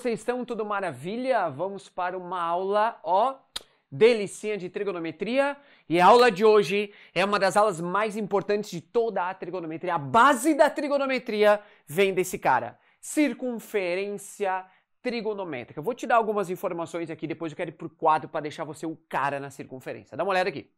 vocês estão? Tudo maravilha? Vamos para uma aula, ó, delicinha de trigonometria. E a aula de hoje é uma das aulas mais importantes de toda a trigonometria. A base da trigonometria vem desse cara. Circunferência trigonométrica. Eu vou te dar algumas informações aqui, depois eu quero ir pro quadro para deixar você o cara na circunferência. Dá uma olhada aqui.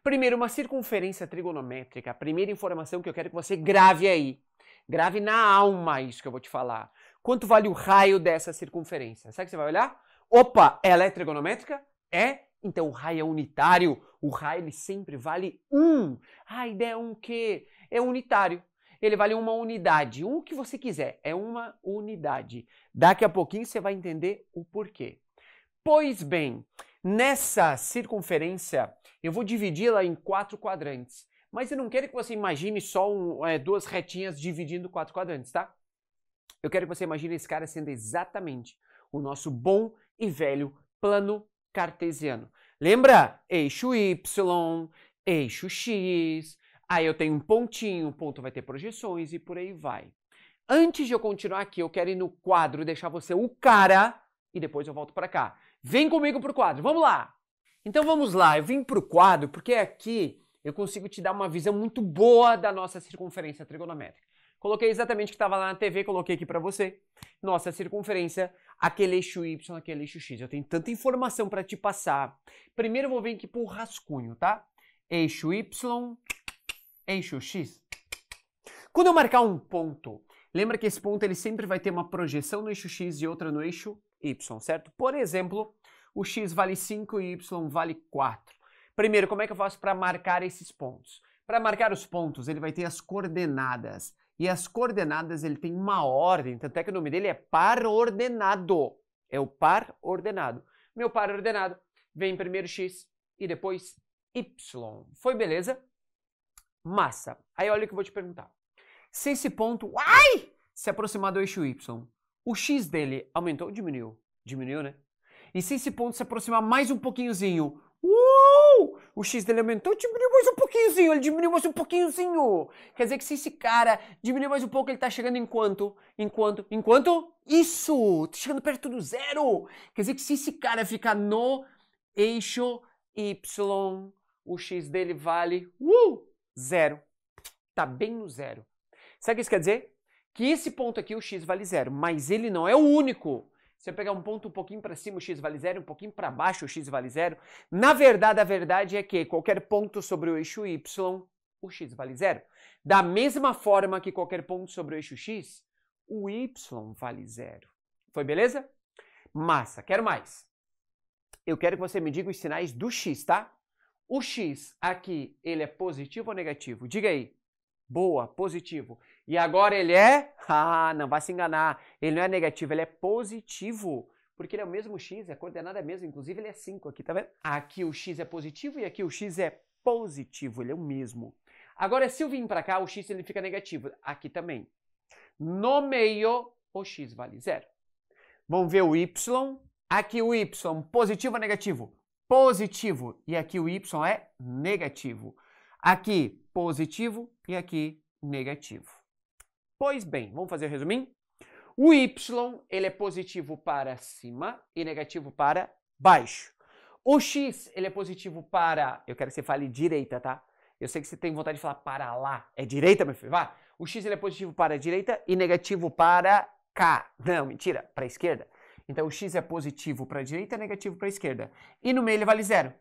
Primeiro, uma circunferência trigonométrica. A primeira informação que eu quero que você grave aí. Grave na alma isso que eu vou te falar. Quanto vale o raio dessa circunferência? Sabe o que você vai olhar? Opa, ela é trigonométrica? É? Então o raio é unitário. O raio ele sempre vale 1. A ideia é um quê? É unitário. Ele vale uma unidade. O que você quiser. É uma unidade. Daqui a pouquinho você vai entender o porquê. Pois bem, nessa circunferência eu vou dividi-la em 4 quadrantes. Mas eu não quero que você imagine só duas retinhas dividindo 4 quadrantes, tá? Eu quero que você imagine esse cara sendo exatamente o nosso bom e velho plano cartesiano. Lembra? Eixo Y, eixo X, aí eu tenho um pontinho, o ponto vai ter projeções e por aí vai. Antes de eu continuar aqui, eu quero ir no quadro, deixar você o cara e depois eu volto para cá. Vem comigo pro quadro, vamos lá! Então vamos lá, eu vim pro quadro porque aqui eu consigo te dar uma visão muito boa da nossa circunferência trigonométrica. Coloquei exatamente o que estava lá na TV, coloquei aqui para você. Nossa circunferência, aquele eixo Y, aquele eixo X. Eu tenho tanta informação para te passar. Primeiro eu vou vir aqui pro rascunho, tá? Eixo Y, eixo X. Quando eu marcar um ponto, lembra que esse ponto ele sempre vai ter uma projeção no eixo X e outra no eixo Y, certo? Por exemplo, o X vale 5 e Y vale 4. Primeiro, como é que eu faço para marcar esses pontos? Para marcar os pontos, ele vai ter as coordenadas. E as coordenadas, ele tem uma ordem, tanto é que o nome dele é par ordenado. É o par ordenado. Meu par ordenado vem primeiro X e depois Y. Foi beleza? Massa. Aí olha o que eu vou te perguntar. Se esse ponto, se aproximar do eixo Y, o X dele aumentou ou diminuiu? Diminuiu, né? E se esse ponto se aproximar mais um pouquinhozinho, o X dele aumentou, diminuiu mais um pouquinhozinho, ele diminuiu mais um pouquinhozinho. Quer dizer que se esse cara diminuiu mais um pouco, ele tá chegando em quanto? Isso! Tá chegando perto do zero. Quer dizer que se esse cara ficar no eixo Y, o X dele vale zero. Tá bem no zero. Sabe o que isso quer dizer? Que esse ponto aqui, o X vale zero, mas ele não é o único. Se eu pegar um ponto um pouquinho para cima, o X vale zero, um pouquinho para baixo, o X vale zero. Na verdade, a verdade é que qualquer ponto sobre o eixo Y, o X vale zero. Da mesma forma que qualquer ponto sobre o eixo X, o Y vale zero. Foi beleza? Massa. Quero mais. Eu quero que você me diga os sinais do X, tá? O X aqui, ele é positivo ou negativo? Diga aí. Boa, positivo. E agora ele é? Não vai se enganar. Ele não é negativo, ele é positivo. Porque ele é o mesmo X, a coordenada é a mesma. Inclusive ele é 5 aqui, tá vendo? Aqui o X é positivo e aqui o X é positivo. Ele é o mesmo. Agora, se eu vim pra cá, o X ele fica negativo. Aqui também. No meio, o X vale zero. Vamos ver o Y. Aqui o Y, positivo ou negativo? Positivo. E aqui o Y é negativo. Aqui, positivo e aqui, negativo. Pois bem, vamos fazer o resuminho? O Y, ele é positivo para cima e negativo para baixo. O X, ele é positivo para... Eu quero que você fale direita, tá? Eu sei que você tem vontade de falar para lá. É direita, meu filho? Vá. O X, ele é positivo para a direita e negativo para cá. Não, mentira, para a esquerda. Então, o X é positivo para a direita e negativo para a esquerda. E no meio ele vale zero.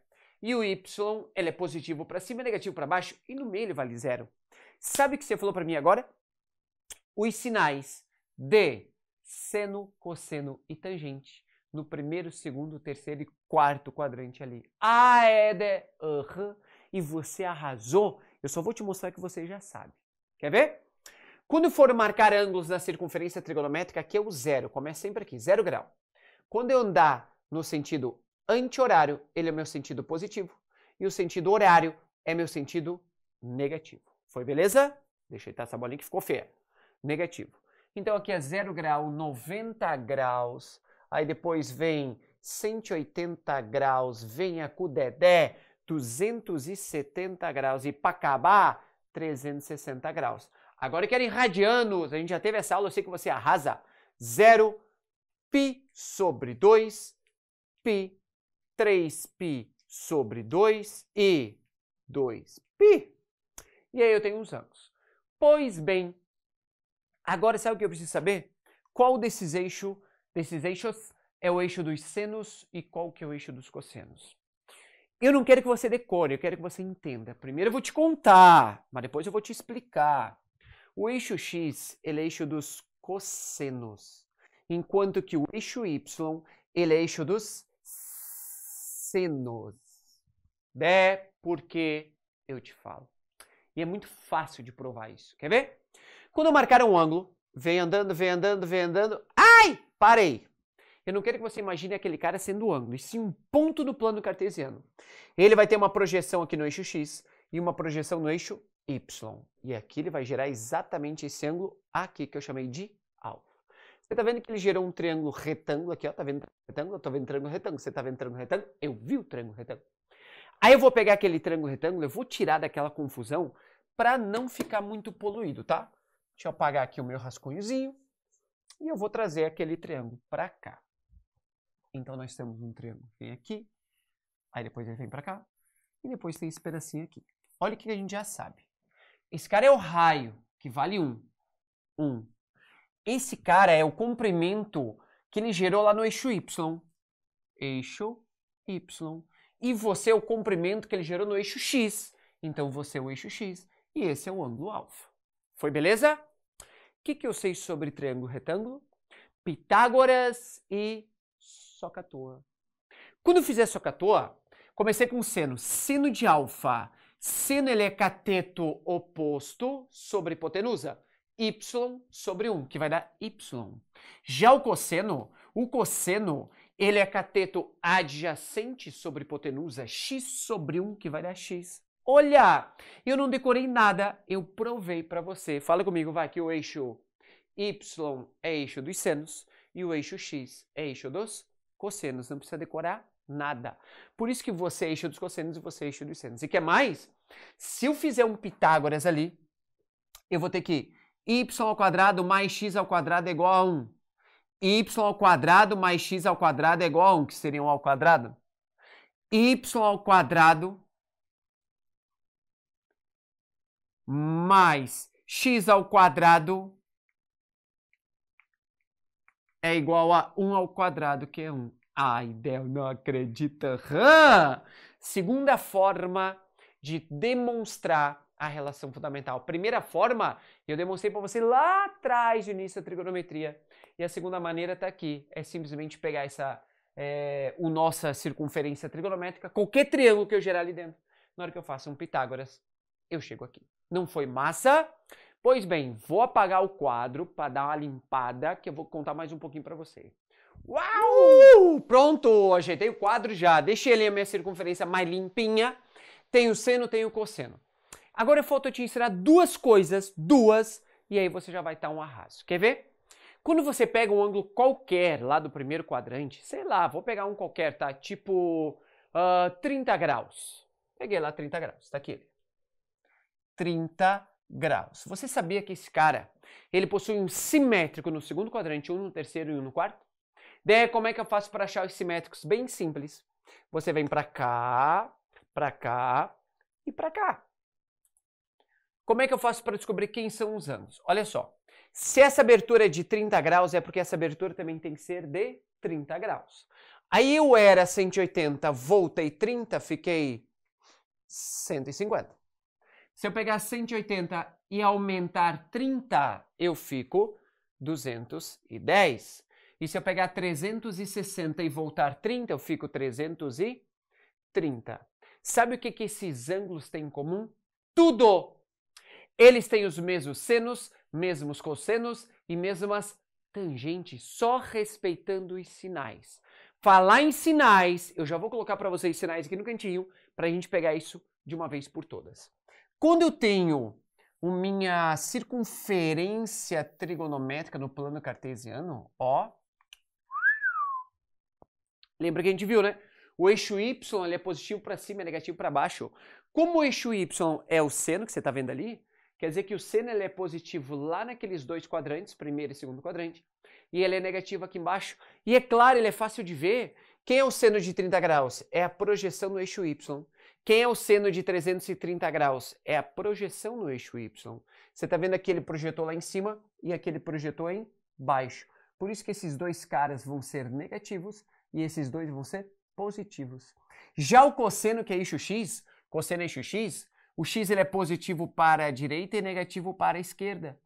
E o Y, ele é positivo para cima e negativo para baixo, e no meio ele vale zero. Sabe o que você falou para mim agora? Os sinais de seno, cosseno e tangente no primeiro, segundo, terceiro e quarto quadrante ali. Éder, e você arrasou. Eu só vou te mostrar que você já sabe. Quer ver? Quando for marcar ângulos na circunferência trigonométrica, aqui é o zero. Começa sempre aqui, 0 grau. Quando eu andar no sentido anti-horário, ele é meu sentido positivo. E o sentido horário é meu sentido negativo. Foi beleza? Deixa eu essa bolinha que ficou feia. Negativo. Então aqui é 0 grau, 90 graus. Aí depois vem 180 graus, vem a Cudedé, 270 graus. E para acabar, 360 graus. Agora eu quero em radianos. A gente já teve essa aula, eu sei que você arrasa. 0 π sobre 2, π, 3π sobre 2 e 2π. E aí eu tenho uns ângulos. Pois bem, agora sabe o que eu preciso saber? Qual desses eixos é o eixo dos senos e qual que é o eixo dos cossenos? Eu não quero que você decore, eu quero que você entenda. Primeiro eu vou te contar, mas depois eu vou te explicar. O eixo x, ele é eixo dos cossenos, enquanto que o eixo y, ele é eixo dos senos. Porque eu te falo. E é muito fácil de provar isso. Quer ver? Quando eu marcar um ângulo, vem andando, vem andando, vem andando. Ai! Parei! Eu não quero que você imagine aquele cara sendo o ângulo, e sim um ponto do plano cartesiano. Ele vai ter uma projeção aqui no eixo x e uma projeção no eixo y. E aqui ele vai gerar exatamente esse ângulo aqui, que eu chamei de alfa. Você tá vendo que ele gerou um triângulo retângulo aqui, ó. Tá vendo retângulo? Eu tô vendo triângulo retângulo. Você tá vendo triângulo retângulo? Eu vi o triângulo retângulo. Aí eu vou pegar aquele triângulo retângulo, eu vou tirar daquela confusão para não ficar muito poluído, tá? Deixa eu apagar aqui o meu rascunhozinho e eu vou trazer aquele triângulo para cá. Então nós temos um triângulo que vem aqui, aí depois ele vem para cá e depois tem esse pedacinho aqui. Olha o que a gente já sabe. Esse cara é o raio, que vale 1. Esse cara é o comprimento que ele gerou lá no eixo y. Eixo y. E você é o comprimento que ele gerou no eixo x. Então você é o eixo x e esse é o ângulo alfa. Foi beleza? O que eu sei sobre triângulo retângulo? Pitágoras e SOHCAHTOA. Quando eu fizer SOHCAHTOA, comecei com seno. Seno de alfa. Seno ele é cateto oposto sobre hipotenusa. Y sobre 1, que vai dar y. Já o cosseno ele é cateto adjacente sobre hipotenusa, x sobre 1, que vai dar x. Olha, eu não decorei nada, eu provei para você. Fala comigo, vai, que o eixo y é eixo dos senos e o eixo x é eixo dos cossenos. Não precisa decorar nada. Por isso que você é eixo dos cossenos e você é eixo dos senos. E quer mais? Se eu fizer um Pitágoras ali, eu vou ter que y ao quadrado mais x ao quadrado é igual a 1. Y ao quadrado mais x ao quadrado é igual a 1, que seria 1 ao quadrado. Y ao quadrado mais x ao quadrado é igual a 1 ao quadrado, que é 1. Ai, Del, não acredita. Segunda forma de demonstrar a relação fundamental. Primeira forma, eu demonstrei para você lá atrás, no início da trigonometria. E a segunda maneira está aqui. É simplesmente pegar nossa circunferência trigonométrica, qualquer triângulo que eu gerar ali dentro. Na hora que eu faço um Pitágoras, eu chego aqui. Não foi massa? Pois bem, vou apagar o quadro para dar uma limpada, que eu vou contar mais um pouquinho para você. Uau! Pronto, ajeitei o quadro já. Deixei ali a minha circunferência mais limpinha. Tem o seno, tem o cosseno. Agora falta eu te ensinar duas coisas, e aí você já vai estar um arraso. Quer ver? Quando você pega um ângulo qualquer lá do primeiro quadrante, sei lá, vou pegar um qualquer, tá? Tipo 30 graus. Peguei lá 30 graus, tá aqui ele. 30 graus. Você sabia que esse cara, ele possui um simétrico no segundo quadrante, um no terceiro e um no quarto? Daí, como é que eu faço para achar os simétricos? Bem simples. Você vem para cá e para cá. Como é que eu faço para descobrir quem são os ângulos? Olha só. Se essa abertura é de 30 graus, é porque essa abertura também tem que ser de 30 graus. Aí eu era 180, voltei 30, fiquei 150. Se eu pegar 180 e aumentar 30, eu fico 210. E se eu pegar 360 e voltar 30, eu fico 330. Sabe o que esses ângulos têm em comum? Tudo! Eles têm os mesmos senos, mesmos cossenos e mesmas tangentes, só respeitando os sinais. Falar em sinais, eu já vou colocar para vocês sinais aqui no cantinho, para a gente pegar isso de uma vez por todas. Quando eu tenho minha circunferência trigonométrica no plano cartesiano, ó, lembra que a gente viu, né? O eixo y ele é positivo para cima e negativo para baixo. Como o eixo y é o seno, que você está vendo ali, o Quer dizer que o seno ele é positivo lá naqueles dois quadrantes, primeiro e segundo quadrante, e ele é negativo aqui embaixo. E é claro, ele é fácil de ver. Quem é o seno de 30 graus? É a projeção no eixo Y. Quem é o seno de 330 graus? É a projeção no eixo Y. Você está vendo aqui ele projetou lá em cima e aqui ele projetou em baixo. Por isso que esses dois caras vão ser negativos e esses dois vão ser positivos. Já o cosseno, que é eixo X, cosseno é eixo X, o X ele é positivo para a direita e negativo para a esquerda.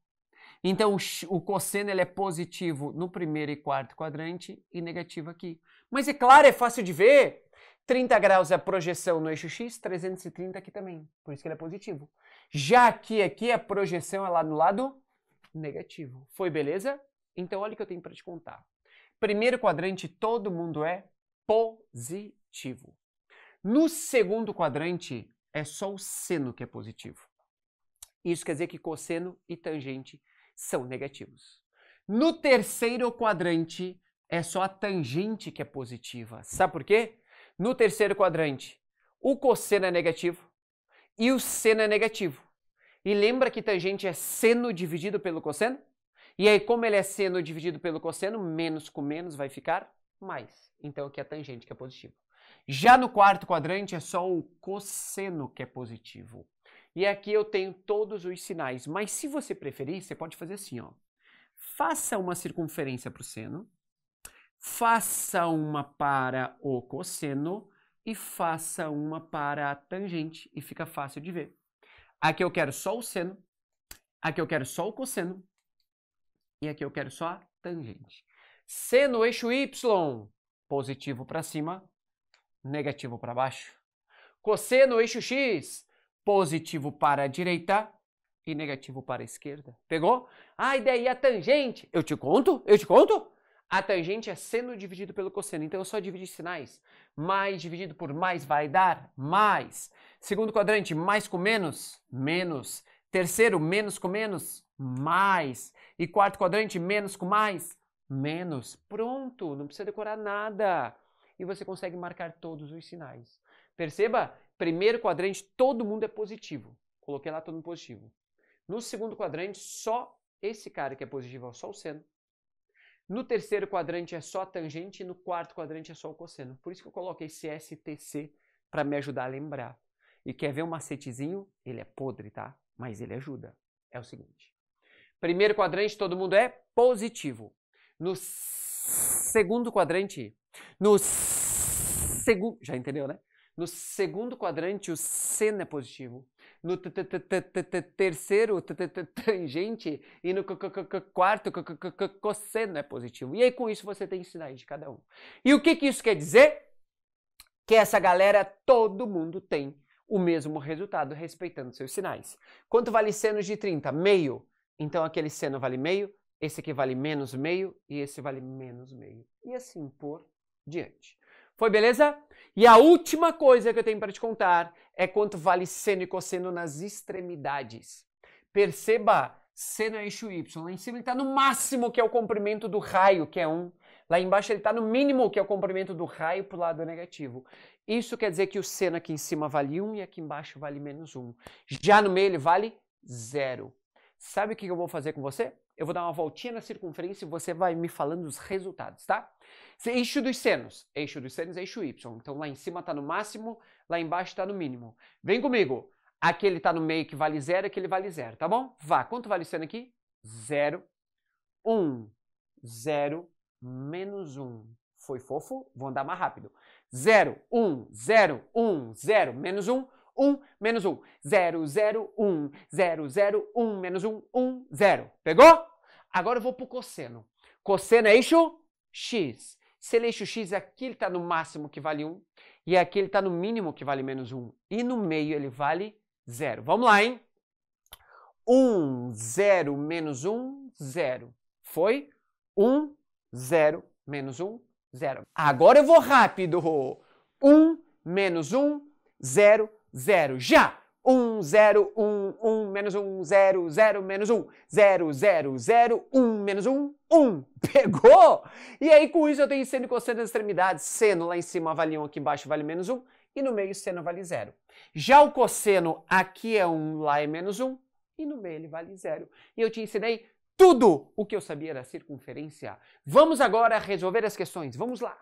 Então o cosseno ele é positivo no primeiro e quarto quadrante e negativo aqui. Mas é claro, é fácil de ver. 30 graus é a projeção no eixo X, 330 aqui também. Por isso que ele é positivo. Já aqui a projeção é lá no lado negativo. Foi, beleza? Então olha o que eu tenho para te contar. Primeiro quadrante, todo mundo é positivo. No segundo quadrante, é só o seno que é positivo. Isso quer dizer que cosseno e tangente são negativos. No terceiro quadrante, é só a tangente que é positiva. Sabe por quê? No terceiro quadrante, o cosseno é negativo e o seno é negativo. E lembra que tangente é seno dividido pelo cosseno? E aí, como ele é seno dividido pelo cosseno, menos com menos vai ficar mais. Então, aqui é a tangente que é positivo. Já no quarto quadrante, é só o cosseno que é positivo. E aqui eu tenho todos os sinais. Mas se você preferir, você pode fazer assim, ó. Faça uma circunferência para o seno, faça uma para o cosseno e faça uma para a tangente. E fica fácil de ver. Aqui eu quero só o seno, aqui eu quero só o cosseno e aqui eu quero só a tangente. Seno, eixo Y, positivo para cima, negativo para baixo. Cosseno, eixo X, positivo para a direita e negativo para a esquerda. Pegou? Ah, e daí a tangente? Eu te conto? Eu te conto? A tangente é seno dividido pelo cosseno, então eu só dividi sinais. Mais dividido por mais vai dar mais. Segundo quadrante, mais com menos, menos. Terceiro, menos com menos, mais. E quarto quadrante, menos com mais, menos. Pronto, não precisa decorar nada. E você consegue marcar todos os sinais. Perceba, primeiro quadrante, todo mundo é positivo. Coloquei lá todo mundo positivo. No segundo quadrante, só esse cara que é positivo, só o seno. No terceiro quadrante é só a tangente e no quarto quadrante é só o cosseno. Por isso que eu coloquei esse STC para me ajudar a lembrar. E quer ver um macetezinho? Ele é podre, tá? Mas ele ajuda. É o seguinte. Primeiro quadrante, todo mundo é positivo. No segundo quadrante, já entendeu, né? No segundo quadrante, o seno é positivo. No terceiro, tangente. E no quarto, cosseno é positivo. E aí, com isso, você tem sinais de cada um. E o que isso quer dizer? Que essa galera, todo mundo tem o mesmo resultado, respeitando seus sinais. Quanto vale seno de 30? Meio. Então, aquele seno vale meio, esse aqui vale menos meio e esse vale menos meio. E assim por diante. Foi, beleza? E a última coisa que eu tenho para te contar é quanto vale seno e cosseno nas extremidades. Perceba, seno é eixo Y. Lá em cima ele está no máximo, que é o comprimento do raio, que é 1. Lá embaixo ele está no mínimo, que é o comprimento do raio para o lado negativo. Isso quer dizer que o seno aqui em cima vale 1 e aqui embaixo vale menos 1. Já no meio ele vale 0. Sabe o que eu vou fazer com você? Eu vou dar uma voltinha na circunferência e você vai me falando os resultados, tá? Eixo dos senos é eixo Y. Então lá em cima está no máximo, lá embaixo está no mínimo. Vem comigo. Aqui ele está no meio que vale 0, aqui ele vale 0, tá bom? Vá. Quanto vale o seno aqui? 0, 1, 0, menos 1. Foi fofo? Vou andar mais rápido. 0, 1, 0, 1, 0, menos 1. 1, menos 1, 0, 0, 1, 0, 0, 1, menos 1, 1, 0. Pegou? Agora eu vou para o cosseno. Cosseno é eixo X. Se ele é eixo X, aqui ele está no máximo, que vale 1, e aqui ele está no mínimo, que vale menos 1. E no meio ele vale 0. Vamos lá, hein? 1, 0, menos 1, 0. Foi? 1, 0, menos 1, 0. Agora eu vou rápido. 1, menos 1, 0, 0. Já! 1, 0, 1, 1, menos 1, 0, 0, menos 1, 0, 0, 0, 1, menos 1, 1. Pegou? E aí, com isso, eu tenho seno e cosseno nas extremidades. Seno lá em cima vale 1, aqui embaixo vale menos 1, e no meio seno vale 0. Já o cosseno, aqui é 1, lá é menos 1, e no meio ele vale 0. E eu te ensinei tudo o que eu sabia da circunferência. Vamos agora resolver as questões. Vamos lá.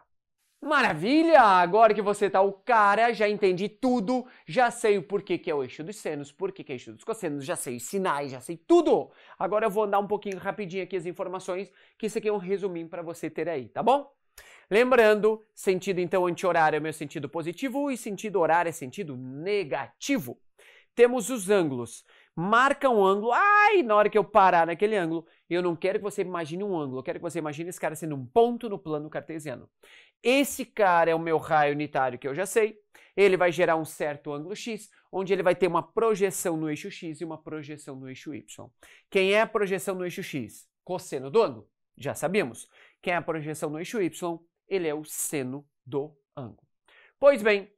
Maravilha! Agora que você tá o cara, já entendi tudo, já sei o porquê que é o eixo dos senos, porquê que é o eixo dos cossenos, já sei os sinais, já sei tudo. Agora eu vou andar um pouquinho rapidinho aqui as informações, que isso aqui é um resuminho para você ter aí, tá bom? Lembrando, sentido então anti-horário é meu sentido positivo e sentido horário é sentido negativo. Temos os ângulos. Marca um ângulo, na hora que eu parar naquele ângulo, eu não quero que você imagine um ângulo, eu quero que você imagine esse cara sendo um ponto no plano cartesiano. Esse cara é o meu raio unitário que eu já sei, ele vai gerar um certo ângulo x, onde ele vai ter uma projeção no eixo x e uma projeção no eixo y. Quem é a projeção no eixo x? Cosseno do ângulo, já sabíamos. Quem é a projeção no eixo y? Ele é o seno do ângulo. Pois bem,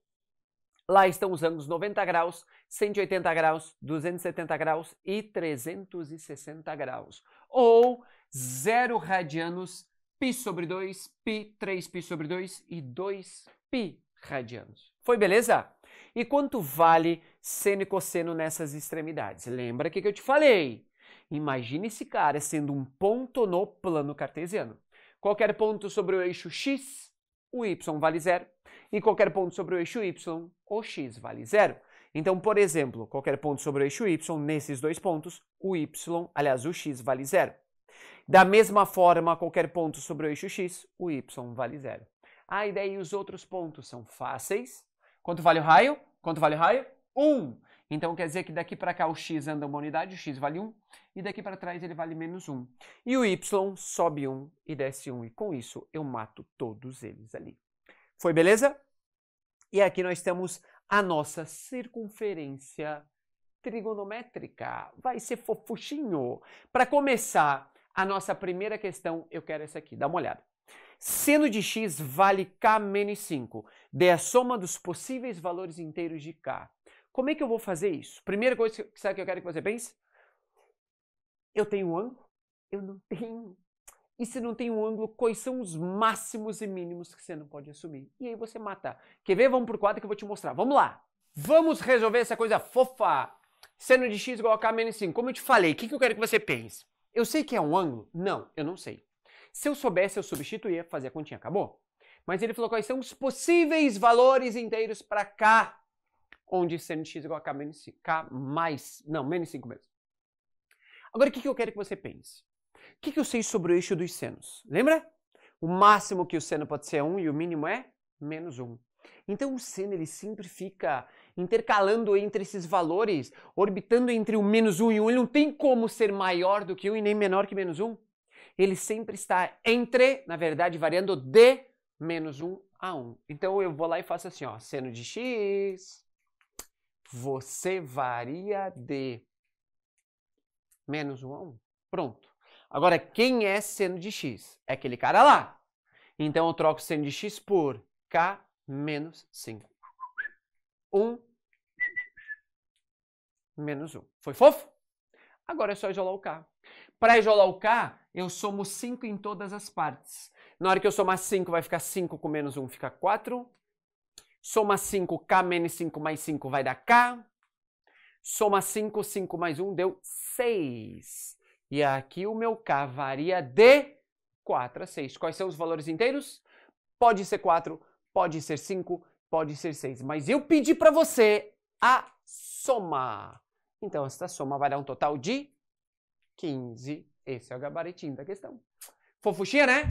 lá estão os ângulos 90 graus, 180 graus, 270 graus e 360 graus. Ou 0 radianos, π sobre 2, π, 3π sobre 2 e 2π radianos. Foi beleza? E quanto vale seno e cosseno nessas extremidades? Lembra o que eu te falei? Imagine esse cara sendo um ponto no plano cartesiano. Qualquer ponto sobre o eixo x, o y vale 0. E qualquer ponto sobre o eixo y, o x vale 0. Então, por exemplo, qualquer ponto sobre o eixo y, nesses dois pontos, o x vale 0. Da mesma forma, qualquer ponto sobre o eixo x, o y vale 0. E daí os outros pontos são fáceis. Quanto vale o raio? Quanto vale o raio? 1. Então quer dizer que daqui para cá o x anda uma unidade, o x vale 1, e daqui para trás ele vale menos 1. E o y sobe 1 e desce 1, e com isso eu mato todos eles ali. Foi beleza? E aqui nós temos a nossa circunferência trigonométrica. Vai ser fofuchinho. Para começar, a nossa primeira questão, eu quero essa aqui, dá uma olhada. Seno de x vale k menos 5. Dê a soma dos possíveis valores inteiros de k. Como é que eu vou fazer isso? Primeira coisa que eu quero que você pense. Eu tenho um ângulo? Eu não tenho. E se não tem um ângulo, quais são os máximos e mínimos que você não pode assumir? E aí você mata. Quer ver? Vamos pro quadro que eu vou te mostrar. Vamos lá. Vamos resolver essa coisa fofa. Seno de x igual a k menos 5. Como eu te falei, o que eu quero que você pense? Eu sei que é um ângulo? Não, eu não sei. Se eu soubesse, eu substituía, fazia a continha, acabou? Mas ele falou quais são os possíveis valores inteiros para k, onde seno de x igual a k menos 5. Menos 5 mesmo. Agora, o que eu quero que você pense? O que eu sei sobre o eixo dos senos? Lembra? O máximo que o seno pode ser 1 e o mínimo é menos 1. Então o seno ele sempre fica intercalando entre esses valores, orbitando entre o menos 1 e 1. Ele não tem como ser maior do que 1 e nem menor que menos 1. Ele sempre está entre, na verdade, variando de menos 1 a 1. Então eu vou lá e faço assim, ó, seno de x, você varia de menos 1 a 1. Pronto. Agora, quem é seno de x? É aquele cara lá. Então eu troco seno de x por k menos 5. 1 menos 1. Foi fofo? Agora é só isolar o k. Para isolar o k, eu somo 5 em todas as partes. Na hora que eu somar 5, vai ficar 5 com menos 1, fica 4. Soma 5, k menos 5 mais 5 vai dar k. Soma 5, 5 mais 1 deu 6. E aqui o meu k varia de 4 a 6. Quais são os valores inteiros? Pode ser 4, pode ser 5, pode ser 6. Mas eu pedi para você a soma. Então, essa soma vai dar um total de 15. Esse é o gabaritinho da questão. Fofuchinha, né?